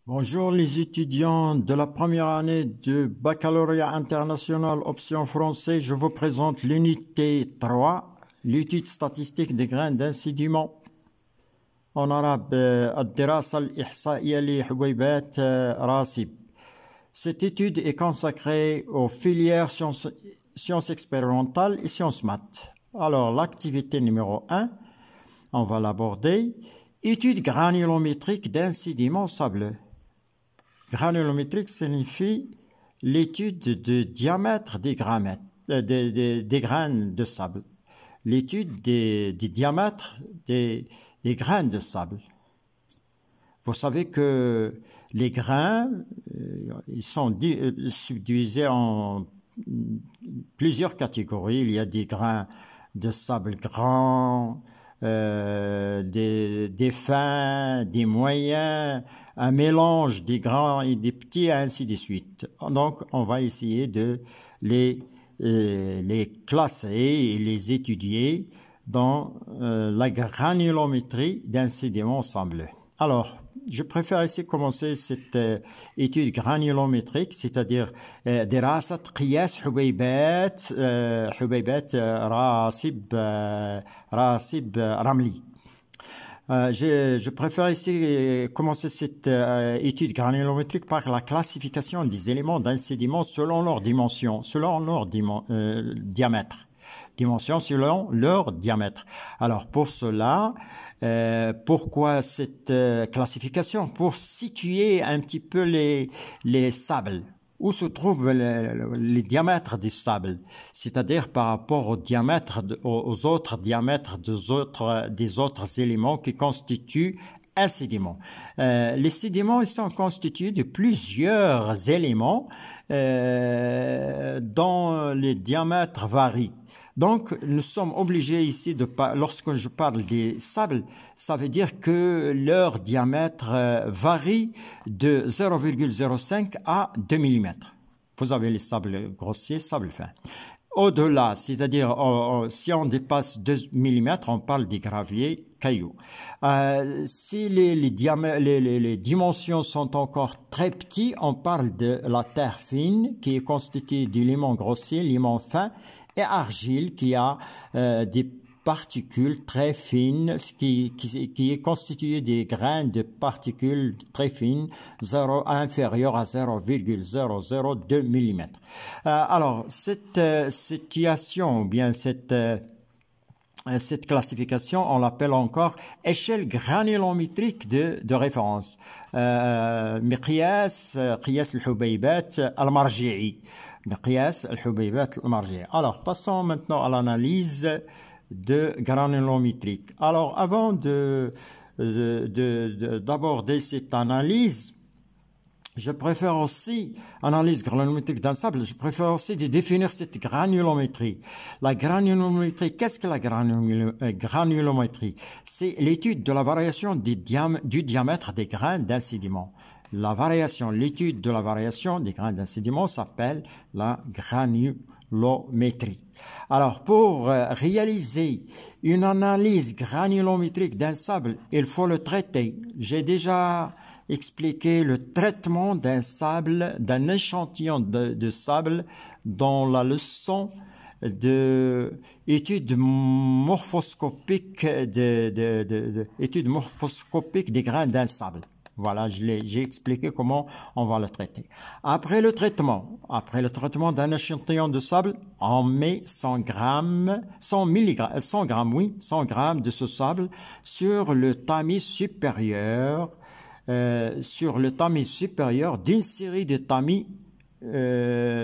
Bonjour les étudiants de la première année de baccalauréat international option français. Je vous présente l'unité 3, l'étude statistique des grains d'un sédiment. En arabe, الدراسة الإحصائية لحبيبات راسب. Cette étude est consacrée aux filières sciences expérimentales et sciences maths. Alors, l'activité numéro 1, on va l'aborder. Étude granulométrique d'un sédiment sableux. Granulométrique signifie l'étude du diamètre des grains de sable. L'étude des diamètres des grains de sable. Vous savez que les grains, ils sont subdivisés en plusieurs catégories. Il y a des grains de sable grands, des fins, des moyens, un mélange des grands et des petits, ainsi de suite. Donc, on va essayer de les classer et les étudier dans la granulométrie d'un sédiment sableux. Alors, je préfère ici commencer cette étude granulométrique, c'est-à-dire دراسة قياس حبيبات راسب رملي. Je préfère ici commencer cette étude granulométrique par la classification des éléments d'un sédiment selon leur dimension, selon leur diamètre. Dimension selon leur diamètre. Alors pour cela, pourquoi cette classification? Pour situer un petit peu les sables. Où se trouvent les diamètres des sables, c'est-à-dire par rapport aux autres diamètres des autres éléments qui constituent un sédiment. Les sédiments sont constitués de plusieurs éléments dont les diamètres varient. Donc, nous sommes obligés ici lorsque je parle des sables, ça veut dire que leur diamètre varie de 0,05 à 2 mm. Vous avez les sables grossiers, sables fins. Au-delà, c'est-à-dire si on dépasse 2 mm, on parle des graviers, cailloux. Si les dimensions sont encore très petites, on parle de la terre fine qui est constituée d'éléments grossiers, d'éléments fins, et argile qui a des particules très fines, qui est constitué des grains de particules très fines, inférieures à 0,002 mm. Alors, cette situation, ou bien cette classification, on l'appelle encore échelle granulométrique de référence. مقياس الحبيبات المرجعي. Alors, passons maintenant à l'analyse de granulométrique. Alors, avant d'aborder cette analyse, je préfère aussi, analyse granulométrique d'un sable, je préfère aussi de définir cette granulométrie. La granulométrie, qu'est-ce que la granulométrie? C'est l'étude de la variation du diamètre des grains d'un sédiment. L'étude de la variation des grains d'un sédiment s'appelle la granulométrie. Alors, pour réaliser une analyse granulométrique d'un sable, il faut le traiter. J'ai déjà expliqué le traitement d'un échantillon de sable dans la leçon de étude morphoscopique des grains d'un sable. Voilà, j'ai expliqué comment on va le traiter. Après le traitement d'un échantillon de sable, on met 100 grammes de ce sable sur le tamis supérieur, d'une série de tamis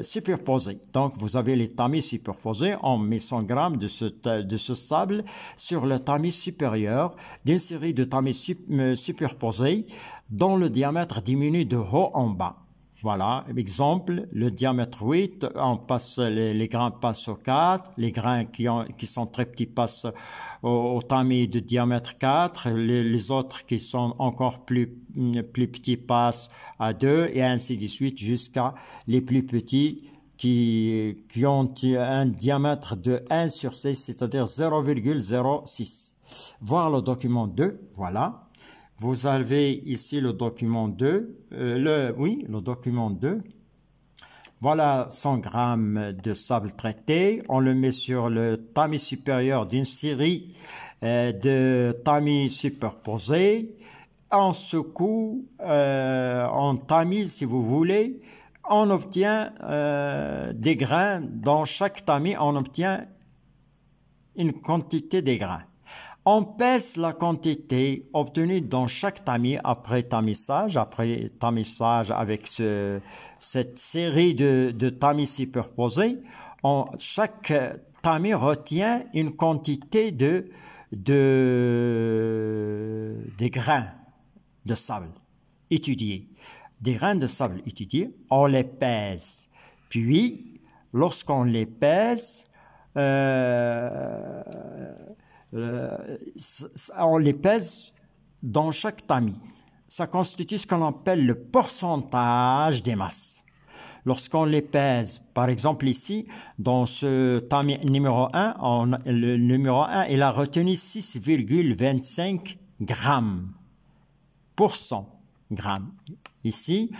superposés. Donc, vous avez les tamis superposés, on met 100 grammes de ce sable sur le tamis supérieur d'une série de tamis superposés dont le diamètre diminue de haut en bas. Voilà, exemple, le diamètre 8, les grains passent au 4, les grains qui sont très petits passent au tamis de diamètre 4, les autres qui sont encore plus petits passent à 2, et ainsi de suite jusqu'à les plus petits qui ont un diamètre de 1 sur 6, c'est-à-dire 0,06. Voir le document 2, voilà. Vous avez ici le document 2, le document 2. Voilà 100 grammes de sable traité. On le met sur le tamis supérieur d'une série de tamis superposés. On secoue, on tamise si vous voulez. On obtient des grains. Dans chaque tamis, on obtient une quantité de grains. On pèse la quantité obtenue dans chaque tamis après tamissage avec cette série de tamis superposés. Chaque tamis retient une quantité de grains de sable étudiés. Des grains de sable étudiés, on les pèse. Puis, lorsqu'on les pèse, on les pèse dans chaque tamis. Ça constitue ce qu'on appelle le pourcentage des masses. Lorsqu'on les pèse, par exemple ici, dans ce tamis numéro 1, le numéro 1, il a retenu 6,25 grammes pour 100 grammes. Ici,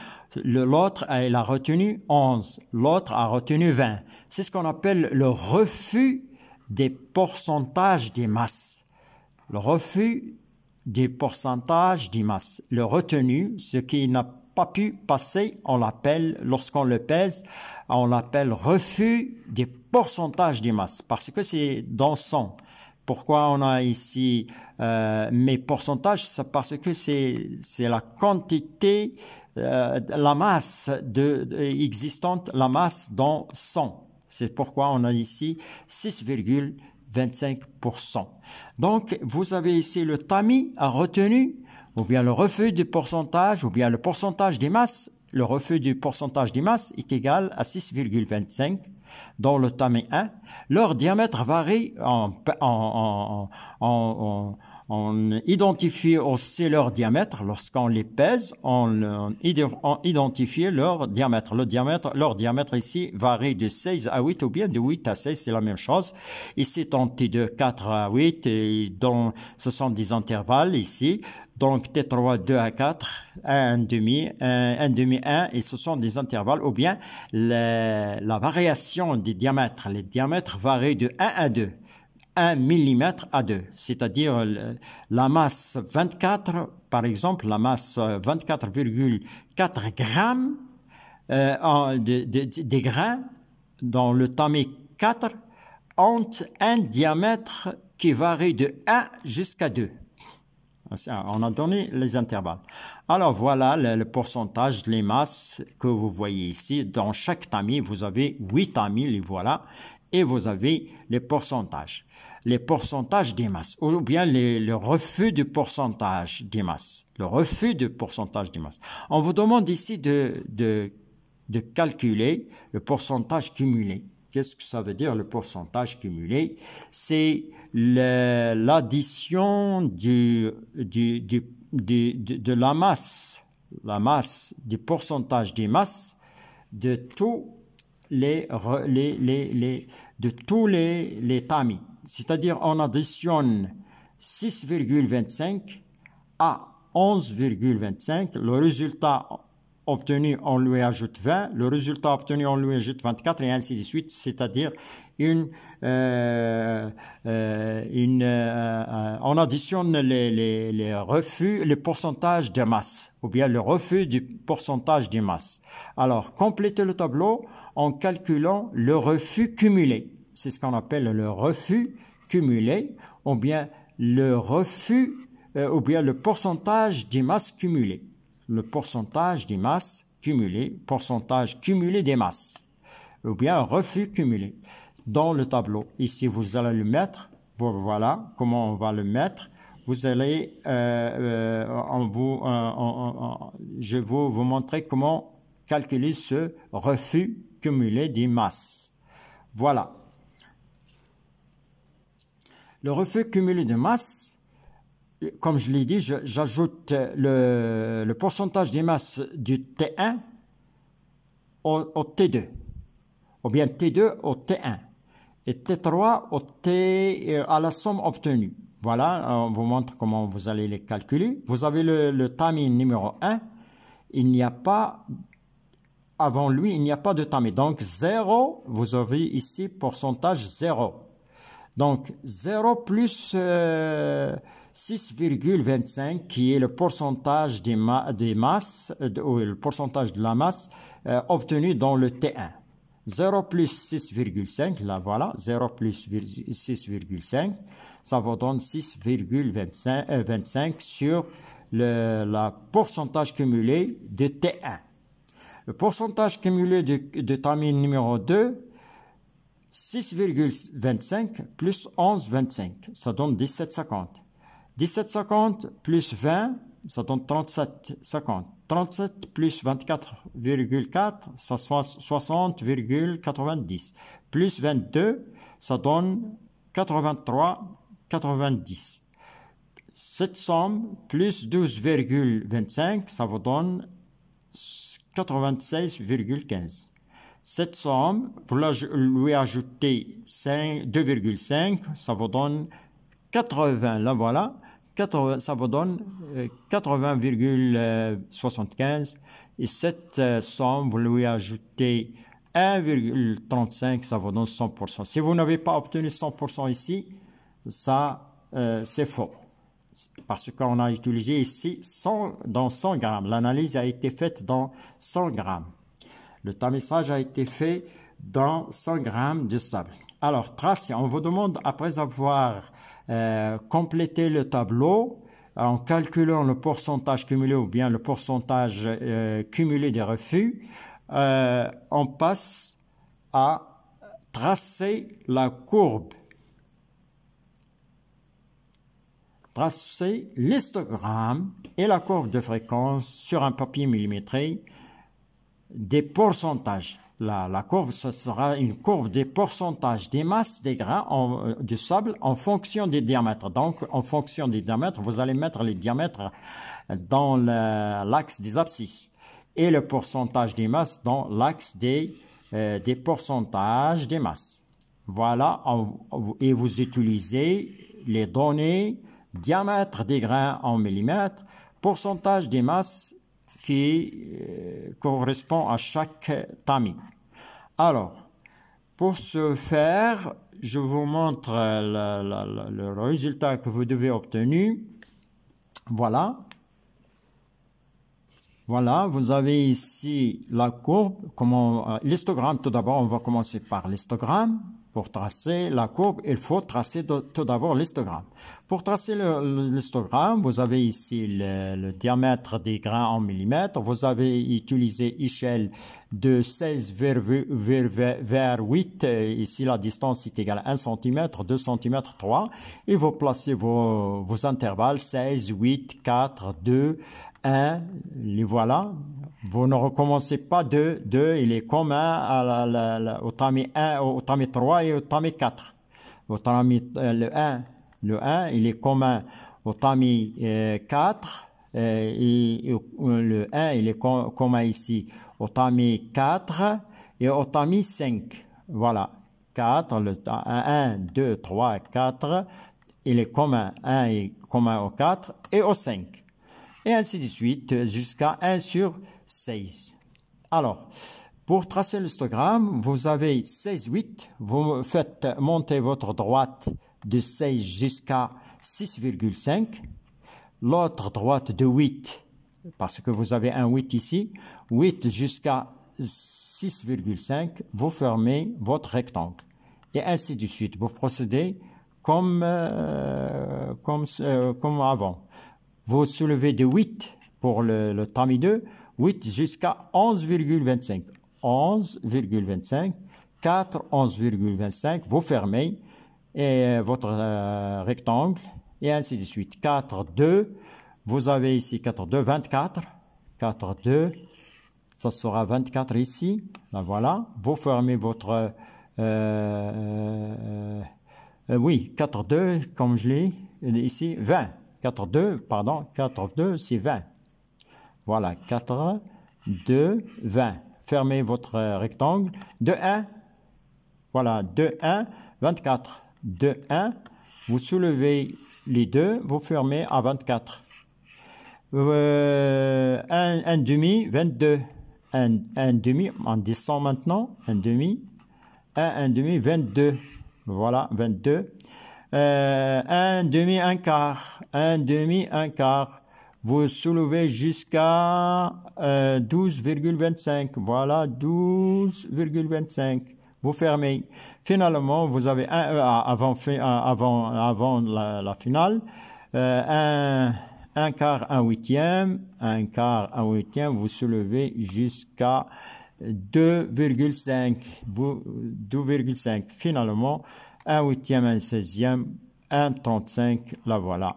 l'autre, il a retenu 11, l'autre a retenu 20. C'est ce qu'on appelle le refus des pourcentages des masses. Le refus des pourcentages des masses. Le retenu, ce qui n'a pas pu passer, on l'appelle, lorsqu'on le pèse, on l'appelle refus des pourcentages des masses. Parce que c'est dans 100. Pourquoi on a ici mes pourcentages? C'est parce que c'est la quantité, la masse existante, la masse dans 100. C'est pourquoi on a ici 6,25%. Donc, vous avez ici le tamis à retenu, ou bien le refus du pourcentage, ou bien le pourcentage des masses. Le refus du pourcentage des masses est égal à 6,25 dans le tamis 1. Leur diamètre varie, on identifie aussi leur diamètre. Lorsqu'on les pèse, on identifie leur diamètre. Leur diamètre ici varie de 16 à 8 ou bien de 8 à 16, c'est la même chose. Ici, tentée de 4 à 8, et donc ce sont des intervalles ici. Donc T3, 2 à 4, 1 demi, 1, et ce sont des intervalles, ou bien la variation des diamètres. Les diamètres varient de 1 à 2. 1 mm à 2, c'est-à-dire la masse 24, par exemple, la masse 24,4 grammes des grains dans le tamis 4 ont un diamètre qui varie de 1 jusqu'à 2. On a donné les intervalles. Alors voilà le pourcentage des masses que vous voyez ici. Dans chaque tamis, vous avez 8 tamis, les voilà. Et vous avez les pourcentages des masses, ou bien le refus du pourcentage des masses. Le refus du pourcentage des masses. On vous demande ici de calculer le pourcentage cumulé. Qu'est-ce que ça veut dire le pourcentage cumulé? C'est l'addition de la masse du pourcentage des masses de tous les tamis. C'est-à-dire, on additionne 6,25 à 11,25. Le résultat obtenu, on lui ajoute 20. Le résultat obtenu, on lui ajoute 24 et ainsi de suite. C'est-à-dire, on additionne les refus, les pourcentages de masse, ou bien le refus du pourcentage des masses. Alors, complétez le tableau en calculant le refus cumulé. C'est ce qu'on appelle le refus cumulé, ou bien le refus, ou bien le pourcentage des masses cumulées. Le pourcentage des masses cumulées, pourcentage cumulé des masses, ou bien un refus cumulé. Dans le tableau, ici vous allez le mettre, voilà comment on va le mettre. Vous allez, je vais vous montrer comment calculer ce refus cumulé des masses. Voilà. Le refus cumulé de masse, comme je l'ai dit, j'ajoute le pourcentage des masses du T1 au T2, ou bien T2 au T1, et T3 à la somme obtenue. Voilà, on vous montre comment vous allez les calculer. Vous avez le tamis numéro 1. Il n'y a pas, avant lui, il n'y a pas de tamis. Donc 0, vous avez ici pourcentage 0. Donc 0 plus 6,25 qui est le pourcentage des masses, ou le pourcentage de la masse obtenu dans le T1. 0 plus 6,5, là voilà, 0 plus 6,5, ça vous donne 6,25 sur le pourcentage cumulé de T1. Le pourcentage cumulé de tamis numéro 2, 6,25 plus 11,25, ça donne 17,50. 17,50 plus 20, ça donne 37,50. 37 plus 24,4, ça soit 60,90. Plus 22, ça donne 83,90. Cette somme, plus 12,25, ça vous donne 96,15. Cette somme, vous lui ajoutez 2,5, ça vous donne 80, là voilà, 80, ça vous donne 80,75. Et cette somme, vous lui ajoutez 1,35, ça vous donne 100%. Si vous n'avez pas obtenu 100% ici, ça c'est faux. Parce qu'on a utilisé ici dans 100 grammes. L'analyse a été faite dans 100 grammes. Le tamissage a été fait dans 100 grammes de sable. Alors, tracez. On vous demande, après avoir complété le tableau, en calculant le pourcentage cumulé ou bien le pourcentage cumulé des refus, on passe à tracer la courbe. Tracer l'histogramme et la courbe de fréquence sur un papier millimétré des pourcentages. La courbe, ce sera une courbe des pourcentages des masses des grains de sable en fonction des diamètres. Donc, en fonction des diamètres, vous allez mettre les diamètres dans l'axe des abscisses et le pourcentage des masses dans l'axe des pourcentages des masses. Voilà, et vous utilisez les données diamètre des grains en millimètres, pourcentage des masses qui correspond à chaque tamis. Alors, pour ce faire, je vous montre le résultat que vous devez obtenir. Voilà. Voilà, vous avez ici la courbe. L'histogramme, tout d'abord, on va commencer par l'histogramme. Pour tracer la courbe, il faut tracer tout d'abord l'histogramme. Pour tracer l'histogramme, vous avez ici le diamètre des grains en millimètres. Vous avez utilisé échelle de 16 vers 8. Ici, la distance est égale à 1 cm, 2 cm, 3. Et vous placez vos intervalles 16, 8, 4, 2, 1. Les voilà. Vous ne recommencez pas 2, il est commun au tamis 1, au tamis 3 et au tamis 4. Au tamis, le 1, il est commun au tamis 4 et le 1, il est commun ici au tamis 4 et au tamis 5. Voilà, 4, 1, 2, 3, 4, il est commun, 1 est commun au 4 et au 5. Et ainsi de suite jusqu'à 1 sur 16. Alors, pour tracer l'histogramme, vous avez 16, 8. Vous faites monter votre droite de 16 jusqu'à 6,5. L'autre droite de 8, parce que vous avez un 8 ici, 8 jusqu'à 6,5. Vous fermez votre rectangle. Et ainsi de suite. Vous procédez comme avant. Vous soulevez de 8 pour le tamis 2, 8 jusqu'à 11,25. 11,25, 4, 11,25, vous fermez et votre rectangle et ainsi de suite. 4, 2, vous avez ici 4, 2, 24. 4, 2, ça sera 24 ici. Ben voilà, vous fermez votre... oui, 4, 2, comme je l'ai ici, 20. 4, 2, pardon, 4, 2, c'est 20. Voilà, 4, 2, 20. Fermez votre rectangle. 2, 1. Voilà, 2, 1, 24. 2, 1, vous soulevez les deux, vous fermez à 24. Un demi, 22. Un demi, on descend maintenant, un demi, 22. Voilà, 22. Un demi, un quart. Un demi, un quart. Vous soulevez jusqu'à 12,25. Voilà, 12,25. Vous fermez. Finalement, vous avez avant la finale, un quart, un huitième, un quart, un huitième, vous soulevez jusqu'à 2,5. 2,5. Finalement, un huitième, un seizième, un 35, la voilà.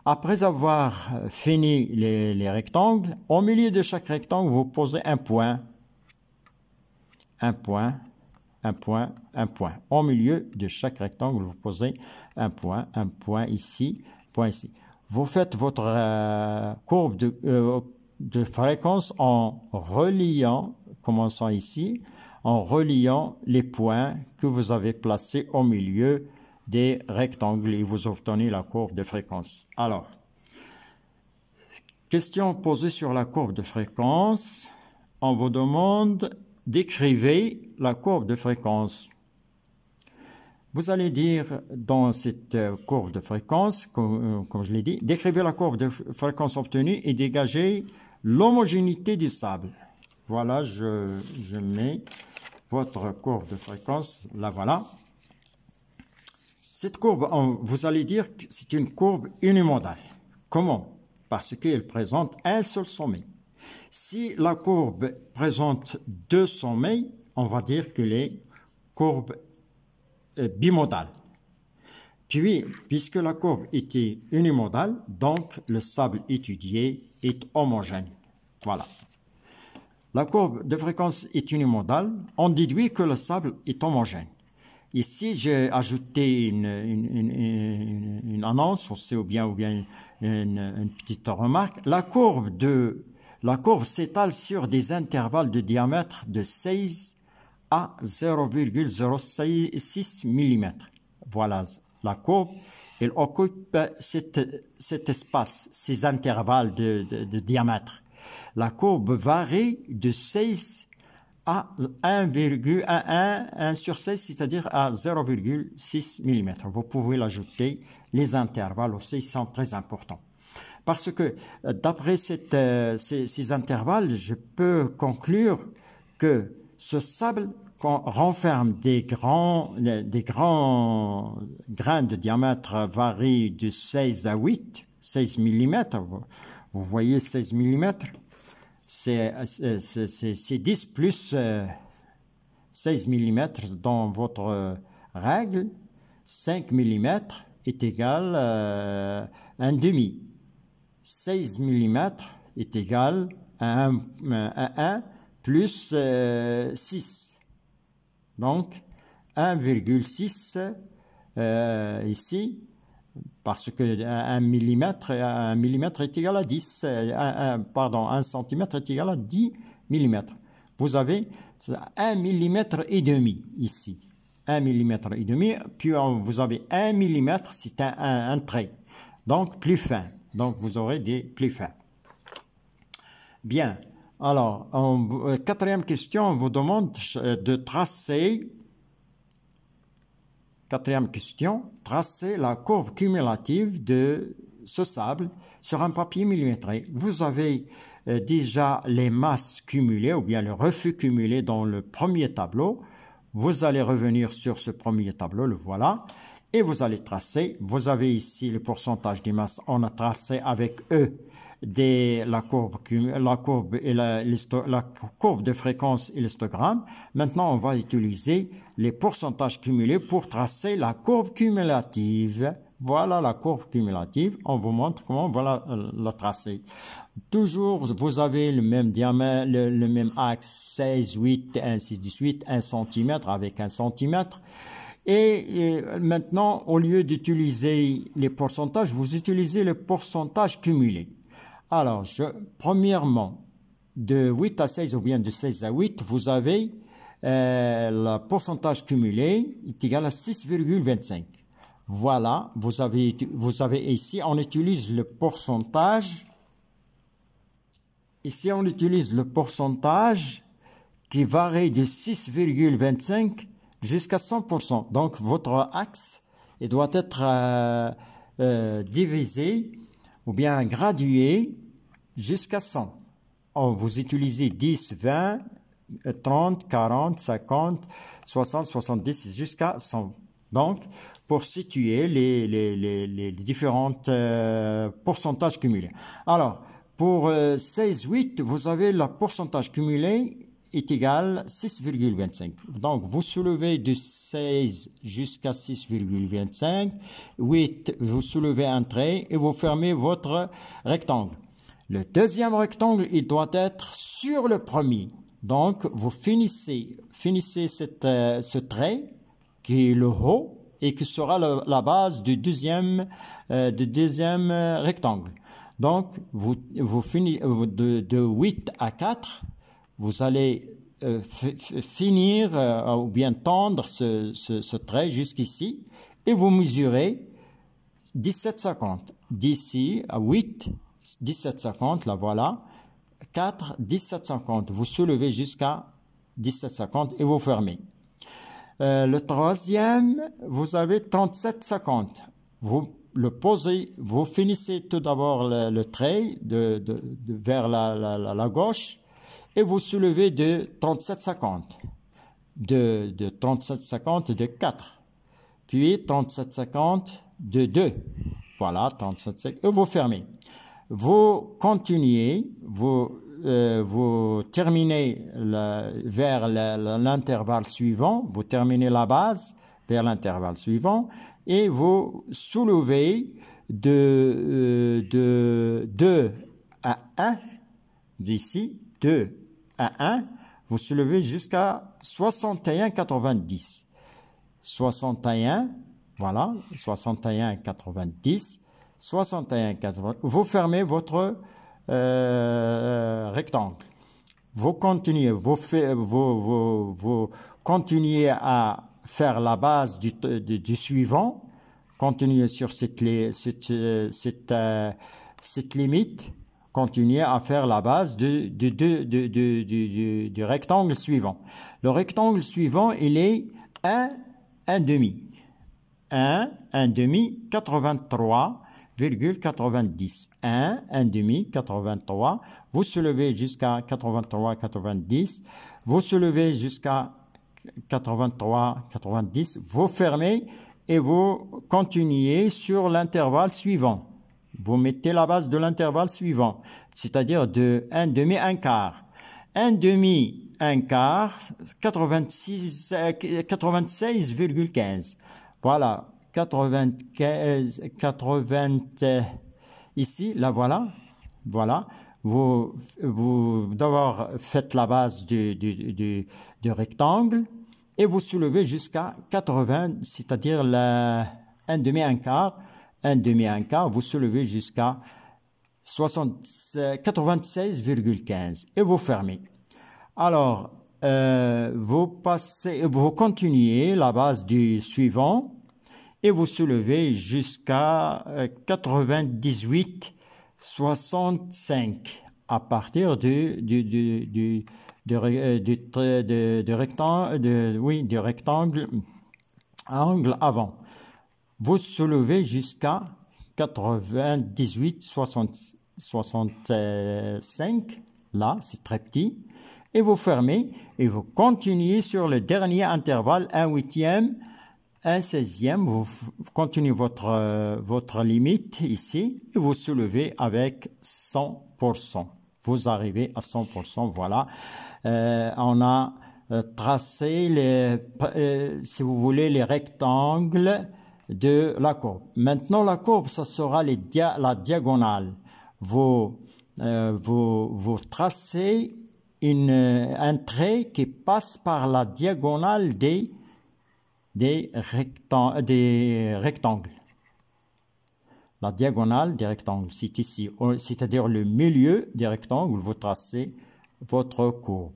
Après avoir fini les rectangles, au milieu de chaque rectangle, vous posez un point. Un point, un point, un point. Au milieu de chaque rectangle, vous posez un point ici, point ici. Vous faites votre courbe de fréquence en reliant, commençant ici, en reliant les points que vous avez placés au milieu des rectangles et vous obtenez la courbe de fréquence. Alors, question posée sur la courbe de fréquence. On vous demande d'écrivez la courbe de fréquence. Vous allez dire dans cette courbe de fréquence, comme je l'ai dit, décrivez la courbe de fréquence obtenue et dégagez l'homogénéité du sable. Voilà, je mets votre courbe de fréquence, la voilà. Cette courbe, vous allez dire que c'est une courbe unimodale. Comment? Parce qu'elle présente un seul sommet. Si la courbe présente deux sommets, on va dire que les courbes bimodale. Puis, puisque la courbe était unimodale, donc le sable étudié est homogène. Voilà. La courbe de fréquence est unimodale, on déduit que le sable est homogène. Ici, j'ai ajouté une annonce ou bien une petite remarque. La courbe s'étale sur des intervalles de diamètre de 16 à 0,06 mm. Voilà, la courbe, elle occupe cet espace, ces intervalles de diamètre. La courbe varie de 16 à 1 sur 16, c'est-à-dire à 0,6 mm. Vous pouvez l'ajouter, les intervalles aussi sont très importants. Parce que d'après ces intervalles, je peux conclure que ce sable renferme des grands grains de diamètre varient de 16 à 8, 16 mm. Vous voyez 16 mm, c'est 10 plus 16 mm dans votre règle. 5 mm est égal à un demi. 16 mm est égal à 1 plus 6. Donc, 1,6 ici, parce que 1 mm est égal à 10, 1 cm est égal à 10 mm. Vous avez 1 mm et demi ici. 1 mm et demi, puis vous avez 1 mm, c'est un trait. Donc, plus fin. Donc, vous aurez des plus fins. Bien. Alors, quatrième question, on vous demande de tracer, tracer la courbe cumulative de ce sable sur un papier millimétré. Vous avez déjà les masses cumulées ou bien le refus cumulé dans le premier tableau. Vous allez revenir sur ce premier tableau, le voilà, et vous allez tracer. Vous avez ici le pourcentage des masses, on a tracé avec E. La courbe de fréquence et l'histogramme. Maintenant, on va utiliser les pourcentages cumulés pour tracer la courbe cumulative. Voilà la courbe cumulative. On vous montre comment on va la tracer. Toujours, vous avez le même diamètre, le même axe, 16, 8, ainsi de suite, 1 cm avec 1 cm. Et maintenant, au lieu d'utiliser les pourcentages, vous utilisez le pourcentage cumulé. Alors, premièrement, de 8 à 16 ou bien de 16 à 8, vous avez le pourcentage cumulé est égal à 6,25. Voilà, vous avez ici, on utilise le pourcentage. Ici, on utilise le pourcentage qui varie de 6,25 jusqu'à 100%. Donc, votre axe, il doit être divisé ou bien gradué jusqu'à 100. Vous utilisez 10, 20, 30, 40, 50, 60, 70 jusqu'à 100. Donc, pour situer les différents pourcentages cumulés. Alors, pour 16,8, vous avez le pourcentage cumulé est égal à 6,25. Donc, vous soulevez de 16 jusqu'à 6,25. 8, vous soulevez un trait et vous fermez votre rectangle. Le deuxième rectangle, il doit être sur le premier. Donc, vous finissez ce trait qui est le haut et qui sera la base du deuxième rectangle. Donc, vous finissez de 8 à 4, vous allez finir ou bien tendre ce trait jusqu'ici et vous mesurez 17,50. D'ici à 8, 17,50, là voilà. 4, 17,50. Vous soulevez jusqu'à 17,50 et vous fermez. Le troisième, vous avez 37,50. Vous le posez, vous finissez tout d'abord le trait vers la gauche et vous soulevez de 37,50. De 37,50 de 4. Puis 37,50 de 2. Voilà, 37,50 et vous fermez. Vous continuez, vous terminez vers l'intervalle suivant, vous terminez la base vers l'intervalle suivant et vous soulevez de 2 à 1, d'ici 2 à 1, vous soulevez jusqu'à 61,90. 61, voilà, 61,90. 61,80. Vous fermez votre rectangle. Vous continuez, vous continuez à faire la base du suivant. Continuez sur cette limite. Continuez à faire la base du rectangle suivant. Le rectangle suivant, il est 1 demi. 1 demi, 83. 90. 1 demi, 83. Vous soulevez jusqu'à 83, 90. Vous soulevez jusqu'à 83, 90. Vous fermez et vous continuez sur l'intervalle suivant. Vous mettez la base de l'intervalle suivant, c'est-à-dire de 1 demi, 1 quart. 1 demi, 1 quart, 96,15. Voilà. 95, 80, ici, là voilà, vous d'abord faites la base du rectangle et vous soulevez jusqu'à 80, c'est-à-dire 1 demi, 1 quart, 1 demi, 1 quart, vous soulevez jusqu'à 96,15 et vous fermez. Alors, vous continuez la base du suivant et vous soulevez jusqu'à 98,65 à partir du rectangle angle avant. Vous soulevez jusqu'à 98,65, là c'est très petit, et vous fermez et vous continuez sur le dernier intervalle, 1/8, 1/16e, vous continuez votre limite ici et vous soulevez avec 100%. Vous arrivez à 100%, voilà. On a tracé, si vous voulez, les rectangles de la courbe. Maintenant, la courbe, ça sera la diagonale. Vous tracez un trait qui passe par la diagonale des rectangles. La diagonale des rectangles, c'est ici, c'est-à-dire le milieu des rectangles, vous tracez votre courbe.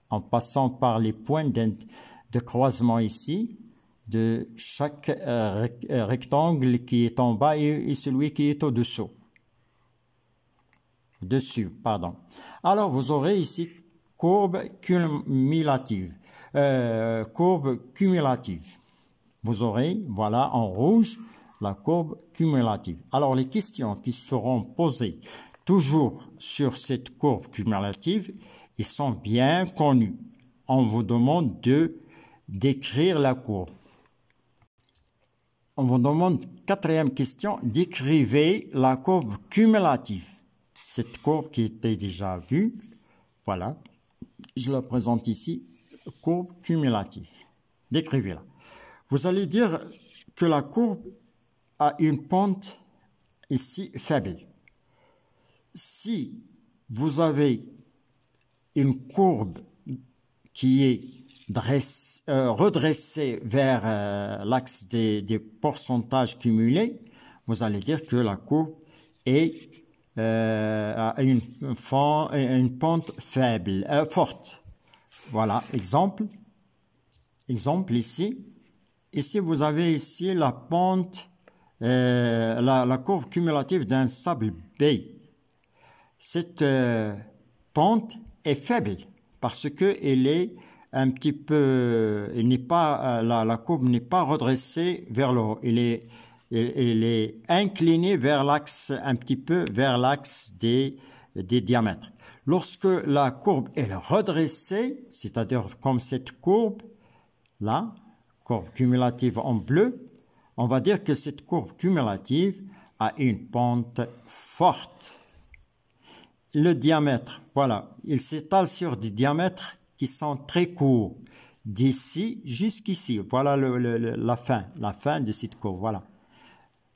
En passant par les points de croisement ici, de chaque rectangle qui est en bas et celui qui est au-dessous. Pardon. Alors, vous aurez ici courbe cumulative. Vous aurez, voilà, en rouge, la courbe cumulative. Alors, les questions qui seront posées toujours sur cette courbe cumulative, ils sont bien connues. On vous demande d'écrire la courbe. On vous demande, quatrième question, d'écrivez la courbe cumulative. Cette courbe qui était déjà vue, voilà, je la présente ici, courbe cumulative. Décrivez-la. Vous allez dire que la courbe a une pente ici faible. Si vous avez une courbe qui est redressée vers l'axe des pourcentages cumulés, vous allez dire que la courbe a une pente faible, forte. Voilà, exemple ici. Ici, vous avez ici la pente, la courbe cumulative d'un sable B. Cette pente est faible parce que elle est un petit peu, la courbe n'est pas redressée vers le haut. Elle est inclinée vers l'axe, un petit peu vers l'axe des diamètres. Lorsque la courbe est redressée, c'est-à-dire comme cette courbe, là, courbe cumulative en bleu, on va dire que cette courbe cumulative a une pente forte. Le diamètre, voilà, il s'étale sur des diamètres qui sont très courts, d'ici jusqu'ici. Voilà la fin de cette courbe, voilà.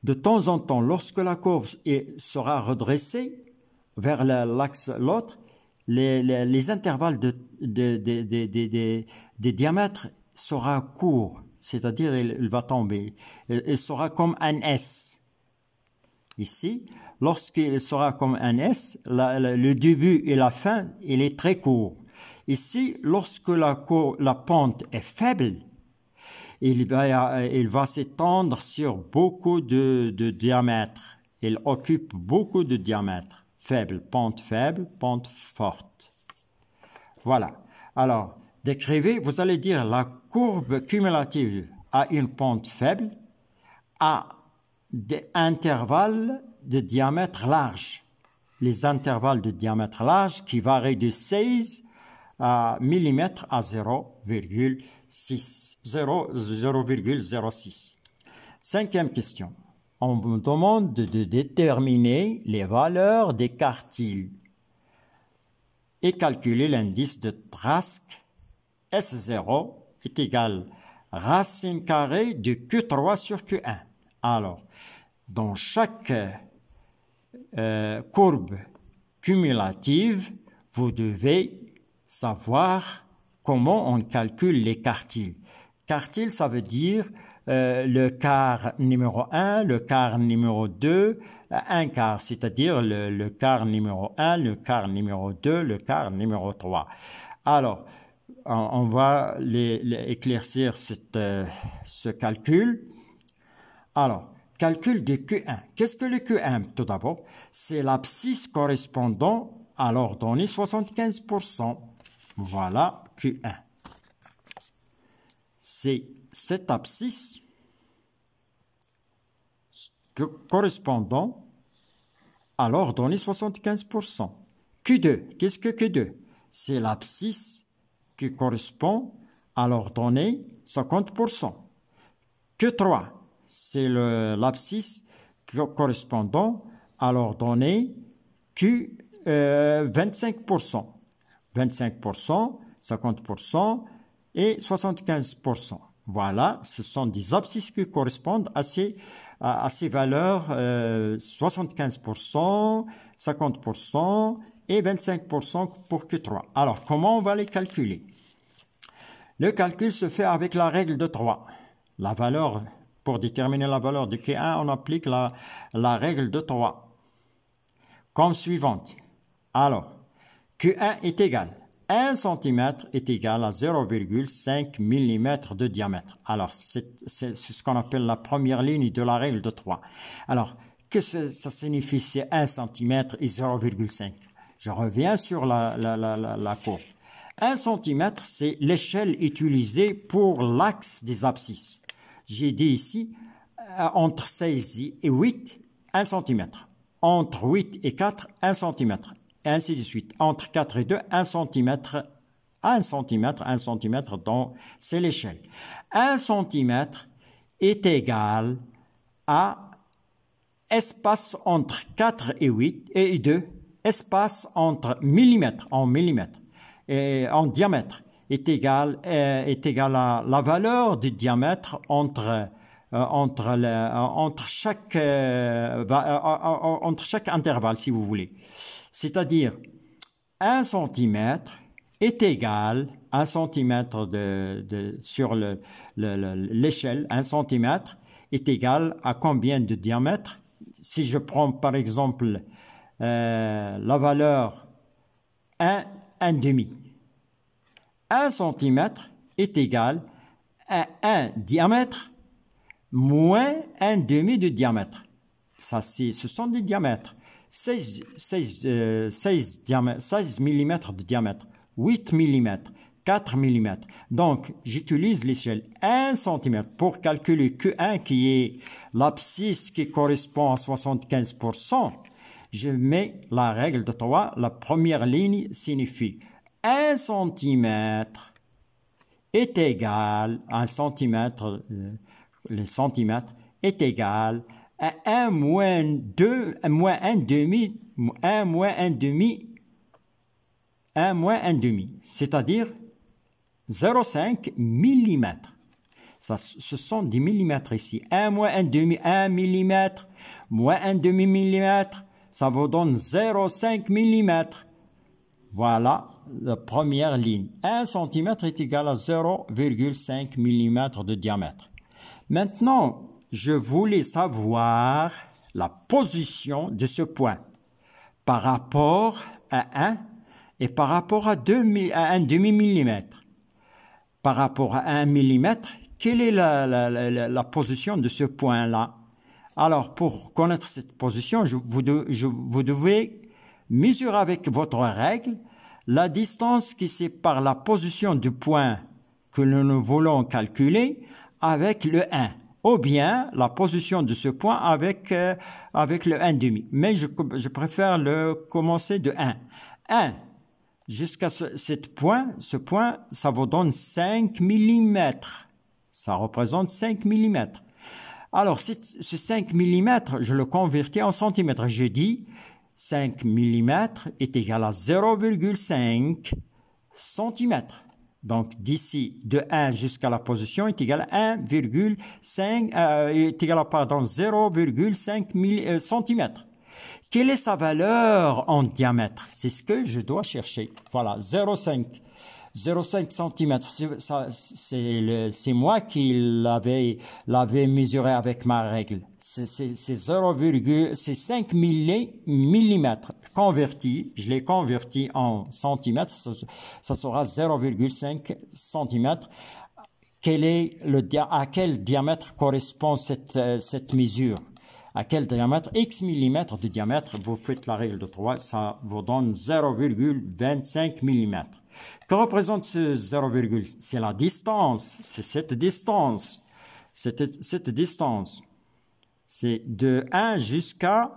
De temps en temps, lorsque la courbe sera redressée vers l'axe l'autre, les intervalles des diamètres sera court, c'est-à-dire il va tomber. Il sera comme un S. Ici, lorsqu'il sera comme un S, le début et la fin, il est très court. Ici, lorsque la pente est faible, il va s'étendre sur beaucoup de diamètres. Il occupe beaucoup de diamètres. Pente forte. Voilà. Alors, décrivez, vous allez dire la courbe cumulative a une pente faible, a des intervalles de diamètre large. Les intervalles de diamètre large qui varient de 16 mm à 0,06. Cinquième question. On vous demande de déterminer les valeurs des quartiles et calculer l'indice de Trask. S0 est égal racine carrée de Q3 sur Q1. Alors, dans chaque courbe cumulative, vous devez savoir comment on calcule les quartiles. Quartile, ça veut dire le quart numéro 1, le quart numéro 2, un quart, c'est-à-dire le quart numéro 1, le quart numéro 2, le quart numéro 3. Alors, on va éclaircir ce calcul. Alors, calcul de Q1. Qu'est-ce que le Q1 tout d'abord? C'est l'abscisse correspondant à l'ordonnée 75%. Voilà Q1. C'est cette abscisse correspondant à l'ordonnée 75%. Q2, qu'est-ce que Q2? C'est l'abscisse qui correspond à l'ordonnée 50%. Q3, c'est l'abscisse correspondant à l'ordonnée Q 25%. 25%, 50% et 75%. Voilà, ce sont des abscisses qui correspondent à ces valeurs 75%, 50% et 25% pour Q3. Alors, comment on va les calculer? Le calcul se fait avec la règle de 3. La valeur, pour déterminer la valeur de Q1, on applique la règle de 3. Comme suivante. Alors, Q1 est égal 1 cm est égal à 0,5 mm de diamètre. Alors, c'est ce qu'on appelle la première ligne de la règle de 3. Alors, que ça signifie c'est 1 cm et 0,5? Je reviens sur la courbe. 1 cm, c'est l'échelle utilisée pour l'axe des abscisses. J'ai dit ici, entre 16 et 8, 1 cm. Entre 8 et 4, 1 cm. Et ainsi de suite. Entre 4 et 2, 1 cm. 1 cm, 1 cm, donc c'est l'échelle. 1 cm est égal à espace entre 4 et 8 et 2, espace entre millimètres, en millimètres, et en diamètre, est égal à la valeur du diamètre entre chaque intervalle, si vous voulez. C'est-à-dire, 1 cm est égal à 1 cm sur l'échelle, 1 cm est égal à combien de diamètre? Si je prends par exemple la valeur 1,5. 1 cm est égal à 1 diamètre moins 1,5 de diamètre. Ça, ce sont des diamètres. 16 mm de diamètre, 8 mm, 4 mm. Donc, j'utilise l'échelle 1 cm pour calculer Q1 qui est l'abscisse qui correspond à 75%. Je mets la règle de 3. La première ligne signifie 1 cm est égal à 1 cm, le centimètre est égal à 1 moins 2, 1 moins 1,5, 1 moins 1,5, 1 moins 1,5, c'est-à-dire 0,5 mm. Ça, ce sont des millimètres ici. 1 moins 1,5, 1 mm, moins 1,5 mm, ça vous donne 0,5 mm. Voilà la première ligne. 1 cm est égal à 0,5 mm de diamètre. Maintenant, je voulais savoir la position de ce point par rapport à 1 et par rapport à 1 demi-millimètre. Par rapport à 1 millimètre, quelle est la position de ce point-là? Alors, pour connaître cette position, vous devez mesurer avec votre règle la distance qui sépare la position du point que nous voulons calculer avec le 1, ou bien la position de ce point avec le 1,5. Mais je préfère commencer de 1. 1 jusqu'à ce point, ça vous donne 5 mm. Ça représente 5 mm. Alors, ce 5 mm, je le convertis en centimètres. Je dis 5 mm est égal à 0,5 cm. Donc, d'ici, de 1 jusqu'à la position est égal à 0,5 cm. Quelle est sa valeur en diamètre? C'est ce que je dois chercher. Voilà, 0,5 cm. C'est moi qui l'avais mesuré avec ma règle. C'est 5 millimètres converti. Je l'ai converti en centimètres. Ça sera 0,5 cm. À quel diamètre correspond cette mesure? À quel diamètre? X millimètres de diamètre. Vous faites la règle de 3. Ça vous donne 0,25 mm. Que représente ce 0, c'est la distance, c'est cette distance. Cette distance, c'est de 1 jusqu'à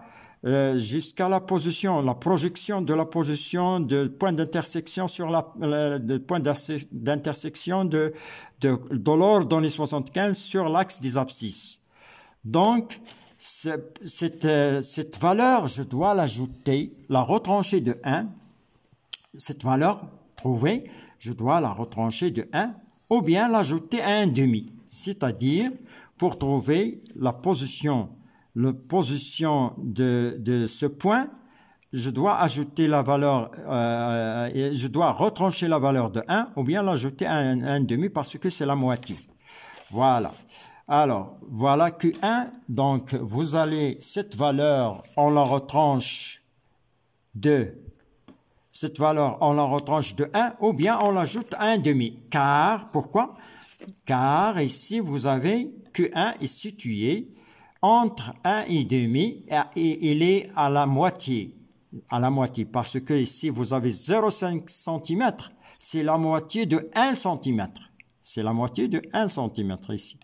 la position, la projection de la position de point d'intersection sur le point d'intersection de l'ordonnée 75 sur l'axe des abscisses. Donc, cette valeur, je dois l'ajouter, la retrancher de 1. Cette valeur trouvée, je dois la retrancher de 1 ou bien l'ajouter à 1,5. C'est-à-dire, pour trouver la position de ce point, je dois ajouter la valeur, je dois retrancher la valeur de 1 ou bien l'ajouter à 1,5 parce que c'est la moitié. Voilà. Alors, voilà Q1. Donc, cette valeur, on la retranche de Cette valeur, on la retranche de 1 ou bien on l'ajoute à 1,5. Car, pourquoi? Car ici, vous avez que 1 est situé entre 1,5 et il est à la moitié. À la moitié, parce que ici, vous avez 0,5 cm. C'est la moitié de 1 cm. C'est la moitié de 1 cm ici.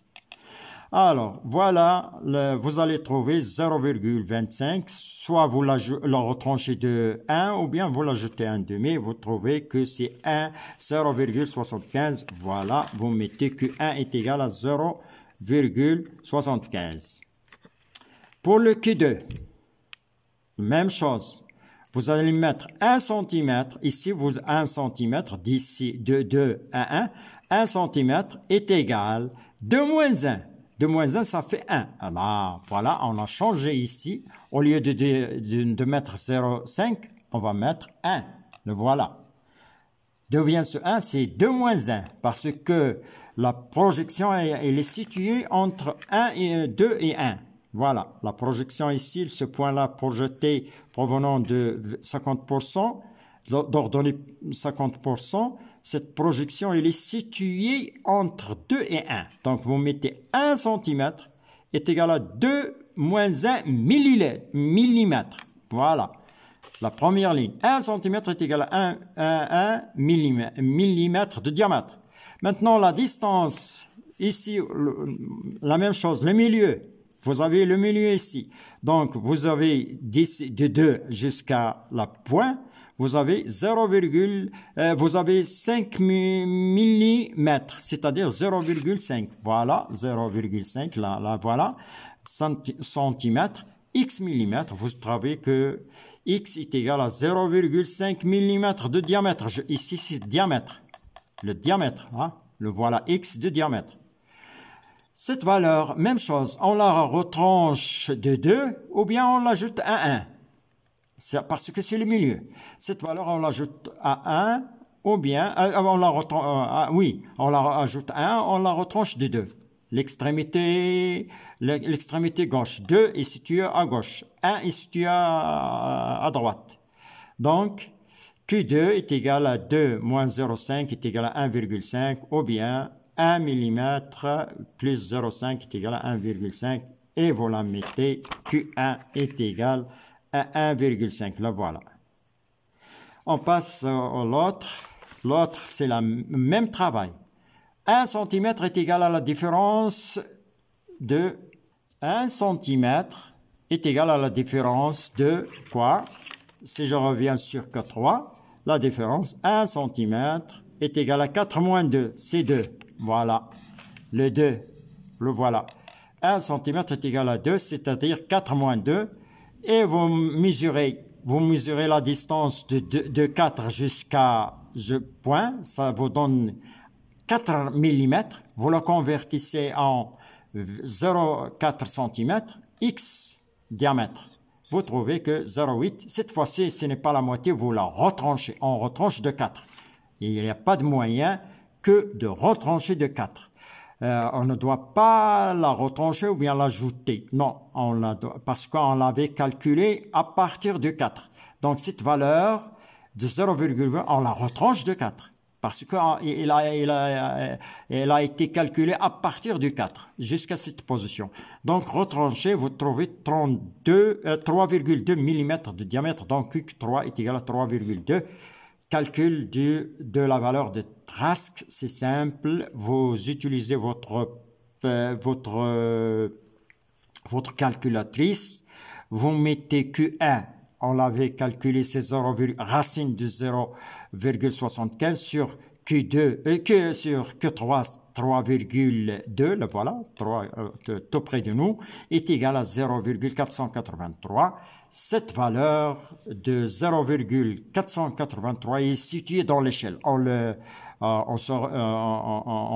Alors, voilà, vous allez trouver 0,25, soit vous la retranchez de 1 ou bien vous l'ajoutez à 1,5, vous trouvez que c'est 0,75. Voilà, vous mettez que 1 est égal à 0,75. Pour le Q2, même chose. Vous allez mettre 1 cm, ici, 1 cm, d'ici, de 2 à 1 cm est égal 2 moins 1. 2 moins 1, ça fait 1. Alors, voilà, on a changé ici. Au lieu de mettre 0,5, on va mettre 1. Le voilà. D'où vient ce 1? C'est 2 moins 1. Parce que la projection, elle est située entre 1 et 2 et 1. Voilà. La projection ici, ce point-là projeté provenant de 50%, d'ordonnée 50%, cette projection, elle est située entre 2 et 1. Donc, vous mettez 1 cm est égal à 2 moins 1 millimètre. Voilà. La première ligne. 1 cm est égal à 1 millimètre de diamètre. Maintenant, la distance, ici, la même chose, le milieu. Vous avez le milieu ici. Donc, vous avez de 2 jusqu'à la pointe. Vous avez 5 mm, c'est-à-dire 0,5. Voilà, 0,5, là, voilà, centimètres, x millimètres. Vous savez que x est égal à 0,5 mm de diamètre. Ici, c'est diamètre. Le diamètre, hein, le voilà, x de diamètre. Cette valeur, même chose, on la retranche de 2 ou bien on l'ajoute à 1. Parce que c'est le milieu. Cette valeur, on l'ajoute à 1 ou bien, on la ajoute à 1, on la retranche de 2. L'extrémité gauche. 2 est situé à gauche. 1 est situé à droite. Donc, Q2 est égal à 2 moins 0,5 est égal à 1,5 ou bien 1 mm plus 0,5 est égal à 1,5 et vous la mettez, Q1 est égal à 1,5. Là, voilà. On passe à l'autre. L'autre, c'est le même travail. 1 cm est égal à la différence de 1 cm est égal à la différence de quoi? Si je reviens sur Q3, la différence 1 cm est égal à 4 moins 2, c'est 2. Voilà, le 2, le voilà. 1 cm est égal à 2, c'est-à-dire 4 moins 2. Et vous mesurez la distance de 4 jusqu'à ce point, ça vous donne 4 mm. Vous le convertissez en 0,4 cm, x diamètre. Vous trouvez que 0,8, cette fois-ci, ce n'est pas la moitié, vous la retranchez. On retranche de 4. Et il n'y a pas de moyen que de retrancher de 4. On ne doit pas la retrancher ou bien l'ajouter. Non, parce qu'on l'avait calculé à partir de 4. Donc, cette valeur de 0,20, on la retranche de 4. Parce qu'elle a été calculée à partir de 4, jusqu'à cette position. Donc, retranché, vous trouvez 3,2 mm de diamètre. Donc, Q3 est égal à 3,2. Calcul de la valeur de Trask, c'est simple. Vous utilisez votre calculatrice. Vous mettez Q1. On l'avait calculé, c'est racine de 0,75 sur Q2, sur Q3, 3,2, le voilà, tout près de nous, est égal à 0,483. Cette valeur de 0,483 est située dans l'échelle. On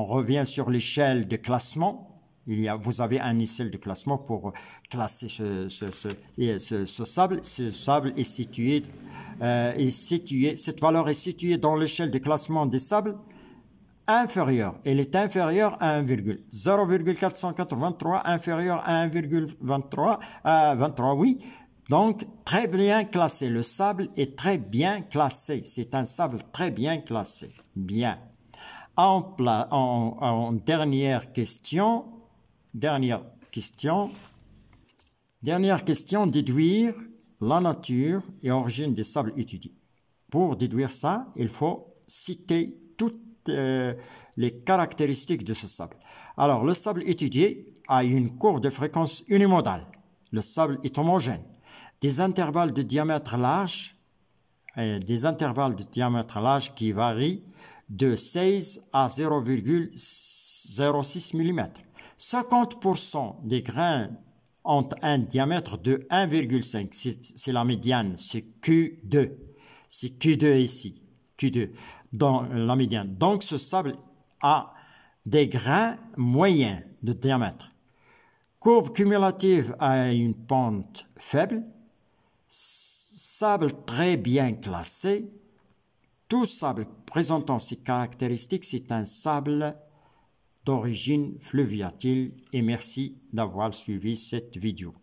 revient sur l'échelle de classement. Vous avez un échelle de classement pour classer ce sable. Ce sable est situé, cette valeur est située dans l'échelle de classement des sables inférieure. Elle est inférieure à 0,483 inférieur à 1,23, oui. Donc, très bien classé. Le sable est très bien classé. C'est un sable très bien classé. Bien. En dernière question, déduire la nature et origine des sables étudiés. Pour déduire ça, il faut citer toutes les caractéristiques de ce sable. Alors, le sable étudié a une courbe de fréquence unimodale. Le sable est homogène. Des intervalles de diamètre large, qui varient de 16 à 0,06 mm. 50% des grains ont un diamètre de 1,5. C'est la médiane, c'est Q2. C'est Q2 ici, Q2, dans la médiane. Donc, ce sable a des grains moyens de diamètre. Courbe cumulative à une pente faible. Sable très bien classé. Tout sable présentant ces caractéristiques, c'est un sable d'origine fluviatile. Et merci d'avoir suivi cette vidéo.